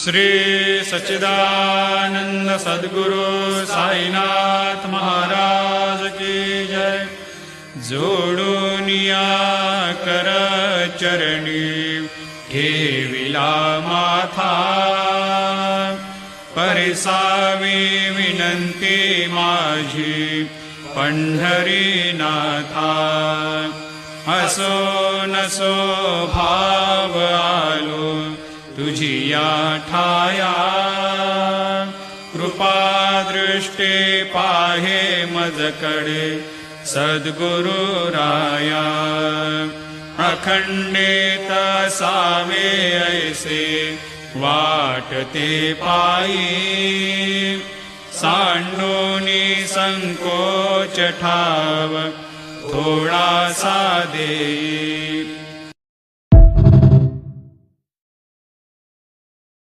श्री सच्चिदानंद सद्गुरु साईनाथ महाराज की जय। जोडूनिया कर चरणी ठेविला माथा, परिसावी विनंती माझी पंढरीनाथा। असो नसो भाव आलो तुझी या ठाया, कृपा दृष्टी पाहे मजकडे सद्गुरु राया। अखंडित सावे ऐसे वाटते पायी, सांडोनी संकोच ठाव थोडासा देई।